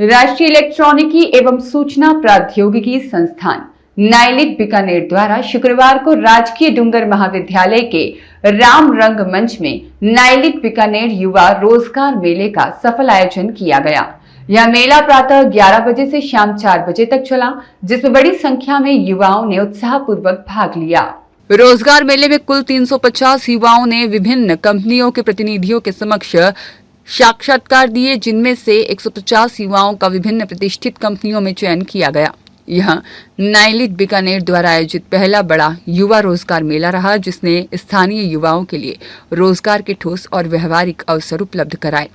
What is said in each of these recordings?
राष्ट्रीय इलेक्ट्रॉनिकी एवं सूचना प्रौद्योगिकी संस्थान नाइलिट बीकानेर द्वारा शुक्रवार को राजकीय डूंगर महाविद्यालय के राम रंग मंच में नाइलिट बीकानेर युवा रोजगार मेले का सफल आयोजन किया गया। यह मेला प्रातः 11 बजे से शाम 4 बजे तक चला, जिसमें बड़ी संख्या में युवाओं ने उत्साहपूर्वक भाग लिया। रोजगार मेले में कुल 350 युवाओं ने विभिन्न कंपनियों के प्रतिनिधियों के समक्ष साक्षात्कार दिए, जिनमें से 150 युवाओं का विभिन्न प्रतिष्ठित कंपनियों में चयन किया गया। यह नाइलिट बीकानेर द्वारा आयोजित पहला बड़ा युवा रोजगार मेला रहा, जिसने स्थानीय युवाओं के लिए रोजगार के ठोस और व्यवहारिक अवसर उपलब्ध कराए।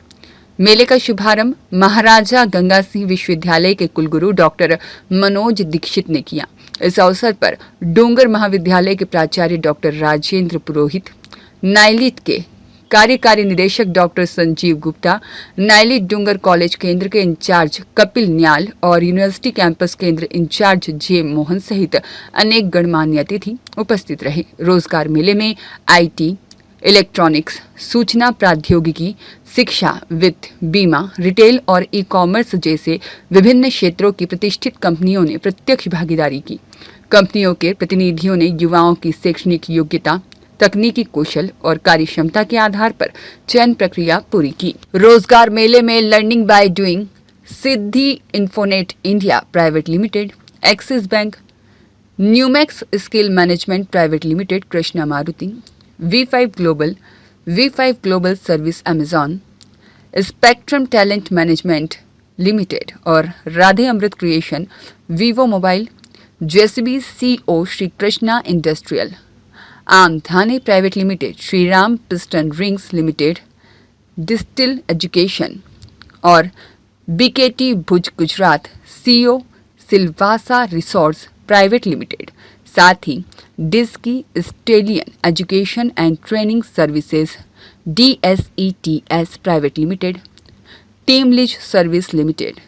मेले का शुभारंभ महाराजा गंगा सिंह विश्वविद्यालय के कुलगुरु डॉक्टर मनोज दीक्षित ने किया। इस अवसर पर डूंगर महाविद्यालय के प्राचार्य डॉक्टर राजेंद्र पुरोहित, नाइलिट के कार्यकारी निदेशक डॉक्टर संजीव गुप्ता, नाइलिट डूंगर कॉलेज केंद्र के इंचार्ज कपिल न्याल और यूनिवर्सिटी कैंपस केंद्र इंचार्ज जे मोहन सहित अनेक गणमान्य अतिथि उपस्थित रहे। रोजगार मेले में आईटी, इलेक्ट्रॉनिक्स, सूचना प्रौद्योगिकी, शिक्षा, वित्त, बीमा, रिटेल और ई कॉमर्स जैसे विभिन्न क्षेत्रों की प्रतिष्ठित कंपनियों ने प्रत्यक्ष भागीदारी की। कंपनियों के प्रतिनिधियों ने युवाओं की शैक्षणिक योग्यता, तकनीकी कौशल और कार्यक्षमता के आधार पर चयन प्रक्रिया पूरी की। रोजगार मेले में learning by doing, Siddhi infonet India private limited, axis bank, numax skill management private limited, Krishna Maruti, V5 global service Amazon, spectrum talent management limited और Radhe Amrit creation, Vivo mobile, JCB CO Shri Krishna industrial, आम धाने private limited, Shri Ram piston rings limited, distil education और BKT Bhuj Gujarat, CO Silvassa resorts private limited, साथ ही डिस्की स्टेलियन education and training services DSETS private limited, team lease service limited,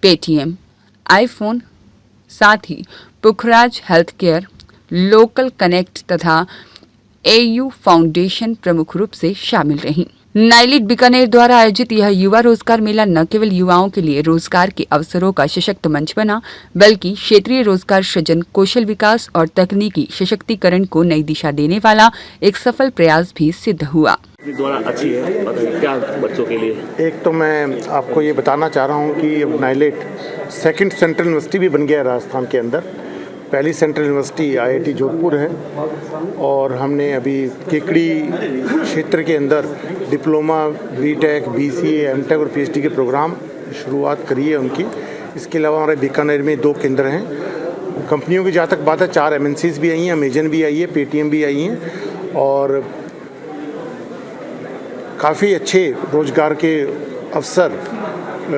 Paytm, iPhone, साथ ही पुखराज health care, local connect तथा AU foundation प्रमुख रूप से शामिल रहीं। नाइलिट बीकानेर द्वारा आयोजित यह युवा रोजगार मेला न केवल युवाओं के लिए रोजगार के अवसरों का सशक्त मंच बना, बल्कि क्षेत्रीय रोजगार सृजन, कौशल विकास और तकनीकी सशक्तिकरण को नई दिशा देने वाला एक सफल प्रयास भी सिद्ध हुआ। द्वारा अच्छी है क्या बच्चों के लिए? एक तो मैं आपको ये बताना चाह रहा हूँ कि अब नाइलिट सेकंड सेंट्रल यूनिवर्सिटी भी बन गया है राजस्थान के अंदर। पहली सेंट्रल यूनिवर्सिटी IIT जोधपुर है और हमने अभी केकड़ी क्षेत्र के अंदर डिप्लोमा, BTech, BCA, MTech और PhD के प्रोग्राम शुरुआत करी है उनकी। इसके अलावा हमारे बीकानेर में 2 केंद्र हैं। कंपनियों की जहाँ तक बात है, 4 MNCs भी आई हैं, अमेजन भी आई है, पेटीएम भी आई हैं और काफ़ी अच्छे रोजगार के अवसर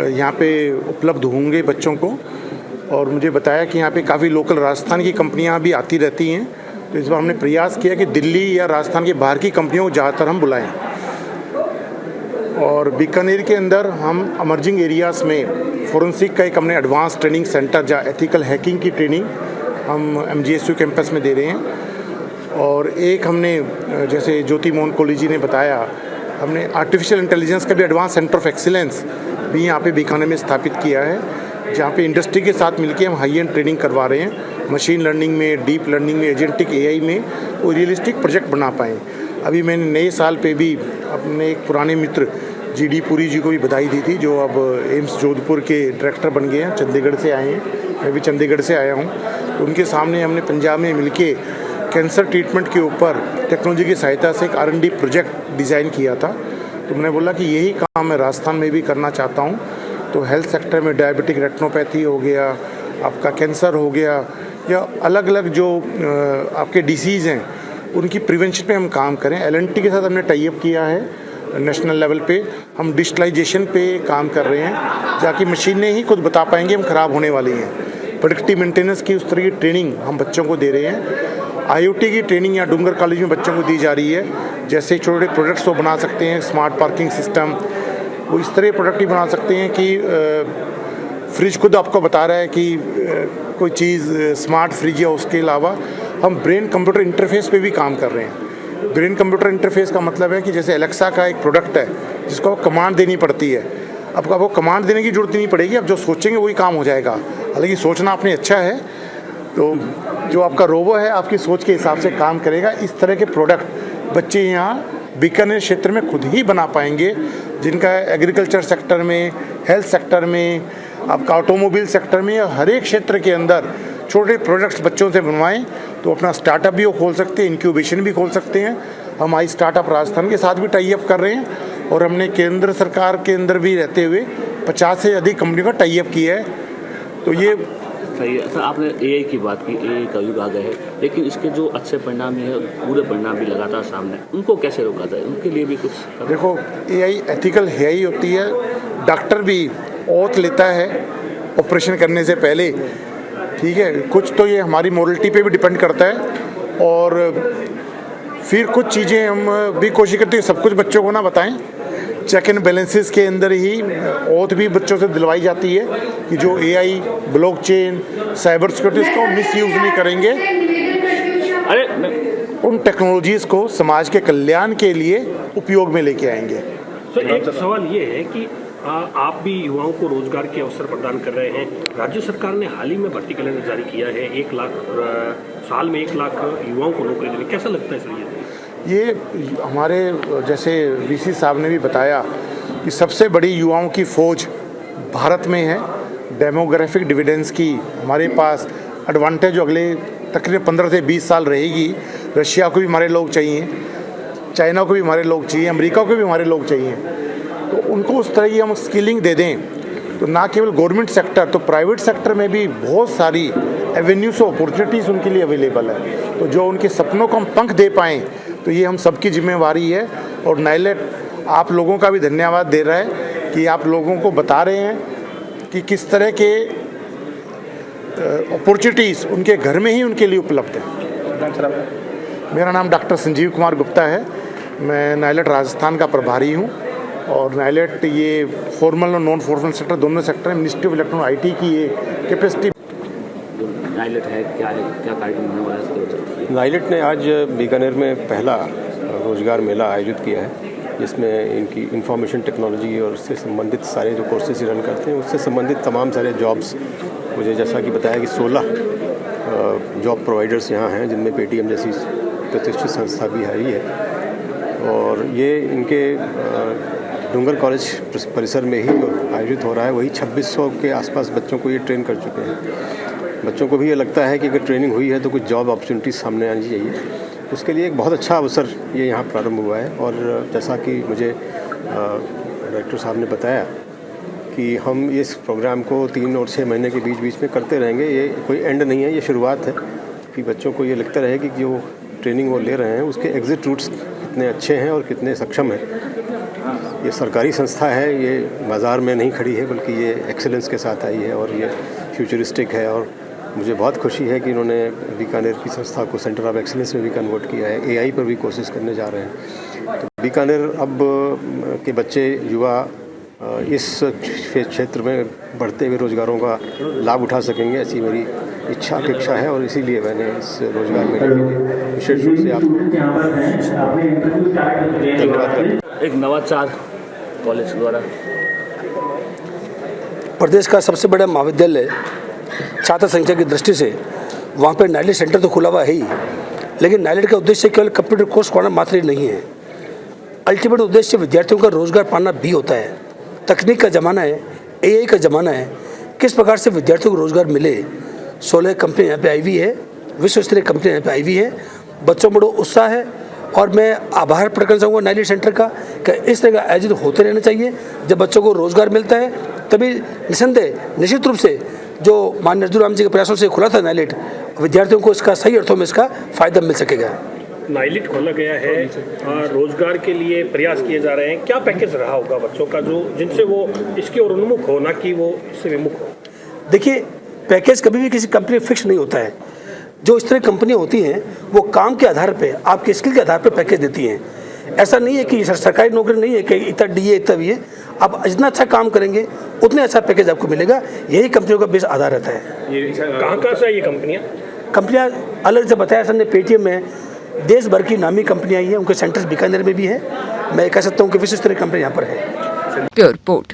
यहाँ पे उपलब्ध होंगे बच्चों को। और मुझे बताया कि यहाँ पे काफ़ी लोकल राजस्थान की कंपनियाँ भी आती रहती हैं, तो इस बार हमने प्रयास किया कि दिल्ली या राजस्थान के बाहर की कंपनियों को ज़्यादातर हम बुलाएं। और बीकानेर के अंदर हम इमर्जिंग एरियाज़ में फोरेंसिक का एक हमने एडवांस ट्रेनिंग सेंटर, जहाँ एथिकल हैकिंग की ट्रेनिंग हम MGSU कैंपस में दे रहे हैं। और एक हमने, जैसे ज्योति मोहन कोहली जी ने बताया, हमने आर्टिफिशियल इंटेलिजेंस का भी एडवांस सेंटर ऑफ एक्सीलेंस भी यहाँ पे बीकानेर में स्थापित किया है, जहाँ पे इंडस्ट्री के साथ मिलके हम हाई एंड ट्रेनिंग करवा रहे हैं, मशीन लर्निंग में, डीप लर्निंग में, एजेंटिक AI में, वो रियलिस्टिक प्रोजेक्ट बना पाएँ। अभी मैंने नए साल पे भी अपने एक पुराने मित्र GD पुरी जी को भी बधाई दी थी, जो अब एम्स जोधपुर के डायरेक्टर बन गए हैं, चंडीगढ़ से आए हैं, मैं भी चंडीगढ़ से आया हूँ। तो उनके सामने हमने पंजाब में मिलके कैंसर ट्रीटमेंट के ऊपर टेक्नोलॉजी की सहायता से एक R&D प्रोजेक्ट डिज़ाइन किया था। तो मैंने बोला कि यही काम मैं राजस्थान में भी करना चाहता हूँ। तो हेल्थ सेक्टर में डायबिटिक रेटिनोपैथी हो गया, आपका कैंसर हो गया, या अलग अलग जो आपके डिसीज़ हैं उनकी प्रिवेंशन पे हम काम करें। L&T के साथ हमने टाई अप किया है नेशनल लेवल पे। हम डिजिटलाइजेशन पे काम कर रहे हैं, जाकि मशीनें ही खुद बता पाएंगे हम ख़राब होने वाली हैं। प्रोडक्टिव मेंटेनेंस की उस तरह की ट्रेनिंग हम बच्चों को दे रहे हैं। IoT की ट्रेनिंग यहाँ डूंगर कॉलेज में बच्चों को दी जा रही है, जैसे छोटे छोटे प्रोडक्ट्स वो बना सकते हैं, स्मार्ट पार्किंग सिस्टम, वो इस तरह प्रोडक्ट ही बना सकते हैं कि फ्रिज खुद आपको बता रहा है कि कोई चीज़ स्मार्ट फ्रिज है। उसके अलावा हम ब्रेन कंप्यूटर इंटरफेस पे भी काम कर रहे हैं। ब्रेन कंप्यूटर इंटरफेस का मतलब है कि जैसे एलेक्सा का एक प्रोडक्ट है जिसको कमांड देनी पड़ती है, अब आपको कमांड देने की जरूरत नहीं पड़ेगी, अब जो सोचेंगे वही काम हो जाएगा। हालांकि सोचना आपने अच्छा है, तो जो आपका रोबो है आपकी सोच के हिसाब से काम करेगा। इस तरह के प्रोडक्ट बच्चे यहाँ बीकानेर क्षेत्र में खुद ही बना पाएंगे, जिनका एग्रीकल्चर सेक्टर में, हेल्थ सेक्टर में, आपका ऑटोमोबाइल सेक्टर में, या हर एक क्षेत्र के अंदर छोटे प्रोडक्ट्स बच्चों से बनवाएं तो अपना स्टार्टअप भी वो खोल सकते हैं, इंक्यूबेशन भी खोल सकते हैं। हम आई स्टार्टअप राजस्थान के साथ भी टाई अप कर रहे हैं और हमने केंद्र सरकार के अंदर भी रहते हुए 50 से अधिक कंपनियों का टाई अप किया है। तो ये सही है सर। आपने एआई की बात की, एआई का युग आ गया है, लेकिन इसके जो अच्छे परिणाम है, बुरे परिणाम भी लगातार सामने, उनको कैसे रोका जाए, उनके लिए भी कुछ देखो, एआई एथिकल है ही होती है। डॉक्टर भी ओथ लेता है ऑपरेशन करने से पहले, ठीक है। कुछ तो ये हमारी मोरलिटी पे भी डिपेंड करता है, और फिर कुछ चीज़ें हम भी कोशिश करते हैं सब कुछ बच्चों को ना बताएं। चेक एंड बैलेंसेस के अंदर ही ओथ भी बच्चों से दिलवाई जाती है कि जो एआई, ब्लॉकचेन, साइबर सिक्योरिटी को मिसयूज नहीं करेंगे, उन टेक्नोलॉजीज़ को समाज के कल्याण के लिए उपयोग में लेके आएंगे। तो एक सवाल ये है कि आप भी युवाओं को रोजगार के अवसर प्रदान कर रहे हैं। राज्य सरकार ने हाल ही में भर्ती कैलेंडर जारी किया है, 1 लाख साल में 1 लाख युवाओं को नौकरी देने, कैसा लगता है सर ये हमारे जैसे वीसी साहब ने भी बताया कि सबसे बड़ी युवाओं की फौज भारत में है। डेमोग्राफिक डिविडेंस की हमारे पास एडवांटेज जो अगले तकरीबन 15 से 20 साल रहेगी। रशिया को भी हमारे लोग चाहिए, चाइना को भी हमारे लोग चाहिए, अमेरिका को भी हमारे लोग चाहिए। तो उनको उस तरह की हम स्किलिंग दे दें तो ना केवल गवर्नमेंट सेक्टर, तो प्राइवेट सेक्टर में भी बहुत सारी एवेन्यूज अपॉर्चुनिटीज़ उनके लिए अवेलेबल है। तो जो उनके सपनों को हम पंख दे पाएँ तो ये हम सबकी जिम्मेवारी है। और नाइलेट आप लोगों का भी धन्यवाद दे रहा है कि आप लोगों को बता रहे हैं कि किस तरह के अपॉर्चुनिटीज़ उनके घर में ही उनके लिए उपलब्ध है। मेरा नाम डॉक्टर संजीव कुमार गुप्ता है, मैं नाइलेट राजस्थान का प्रभारी हूँ। और नाइलेट ये फॉर्मल और नॉन फॉर्मल सेक्टर दोनों सेक्टर में मिनिस्ट्री ऑफ इलेक्ट्रॉनिक आईटी की ये कैपेसिटी। नाइलेट है, क्या कार्यक्रम होने वाला है? नाइलेट ने आज बीकानेर में पहला रोजगार मेला आयोजित किया है, जिसमें इनकी इंफॉर्मेशन टेक्नोलॉजी और उससे संबंधित सारे जो कोर्सेज रन करते हैं उससे संबंधित तमाम सारे जॉब्स, मुझे जैसा कि बताया कि 16 जॉब प्रोवाइडर्स यहाँ हैं, जिनमें पेटीएम जैसी प्रतिष्ठित संस्था भी है ही है। और ये इनके डूंगर कॉलेज परिसर में ही आयोजित हो रहा है। वही 2600 के आसपास बच्चों को ये ट्रेन कर चुके हैं। बच्चों को भी ये लगता है कि अगर ट्रेनिंग हुई है तो कुछ जॉब अपॉर्चुनिटीज़ सामने आनी चाहिए। उसके लिए एक बहुत अच्छा अवसर ये यहाँ प्रारंभ हुआ है। और जैसा कि मुझे डायरेक्टर साहब ने बताया कि हम इस प्रोग्राम को 3 और 6 महीने के बीच में करते रहेंगे। ये कोई एंड नहीं है, ये शुरुआत है कि बच्चों को ये लगता रहे कि जो ट्रेनिंग वो ले रहे हैं उसके एग्जिट रूट्स कितने अच्छे हैं और कितने सक्षम हैं। ये सरकारी संस्था है, ये बाज़ार में नहीं खड़ी है, बल्कि ये एक्सेलेंस के साथ आई है और ये फ्यूचरिस्टिक है। और मुझे बहुत खुशी है कि इन्होंने बीकानेर की संस्था को सेंटर ऑफ एक्सेलेंस में भी कन्वर्ट किया है। एआई पर भी कोशिश करने जा रहे हैं। तो बीकानेर अब के बच्चे, युवा इस क्षेत्र में बढ़ते हुए रोज़गारों का लाभ उठा सकेंगे, ऐसी मेरी इच्छा अपेक्षा है। और इसीलिए मैंने इस रोज़गार मेले के लिए विशेष रूप से आपको धन्यवाद करता। एक नवाचार कॉलेज द्वारा प्रदेश का सबसे बड़ा महाविद्यालय छात्र संख्या की दृष्टि से वहाँ पर नाइलेट सेंटर तो खुला हुआ है ही, लेकिन नाइलेट का उद्देश्य केवल कंप्यूटर कोर्स पढ़ाना मात्र ही नहीं है। अल्टीमेट उद्देश्य विद्यार्थियों का रोजगार पाना भी होता है। तकनीक का ज़माना है, एआई का ज़माना है। किस प्रकार से विद्यार्थियों को रोजगार मिले, 16 कंपनी यहाँ पे आई हुई है, विश्व स्तरीय कंपनी यहाँ पे आई हुई है। बच्चों में बड़ा उत्साह है और मैं आभार प्रकट करना चाहूँगा नाइलेट सेंटर का कि इस तरह का आयोजित होते रहना चाहिए। जब बच्चों को रोजगार मिलता है तभी निश्चित रूप से जो माननीय अर्जुन राम जी के प्रयासों से खुला था नाइलेट, विद्यार्थियों को इसका सही अर्थों में इसका फ़ायदा मिल सकेगा। नाइलेट खोला गया है, रोजगार के लिए प्रयास किए जा रहे हैं। क्या पैकेज रहा होगा बच्चों का जो जिनसे वो इसके और उन्मुख हो, ना कि वो इससे विमुख हो? देखिए, पैकेज कभी भी किसी कंपनी फिक्स नहीं होता है। जो इस तरह कंपनियाँ होती हैं वो काम के आधार पे, आपके स्किल के आधार पे पैकेज देती हैं। ऐसा नहीं है कि सरकारी नौकरी नहीं है कि इतना डी है इतना भी है। आप जितना अच्छा काम करेंगे उतने अच्छा पैकेज आपको मिलेगा। यही कंपनियों का बेस आधार रहता है। ये कहाँ से ये कंपनियाँ अलग से बताया सर ने, पेटीएम में देश भर की नामी कंपनियाँ आई हैं, उनके सेंटर्स बीकानेर में भी है। मैं कह सकता हूँ कि विशेष तरह कंपनी यहाँ पर है। Pure port.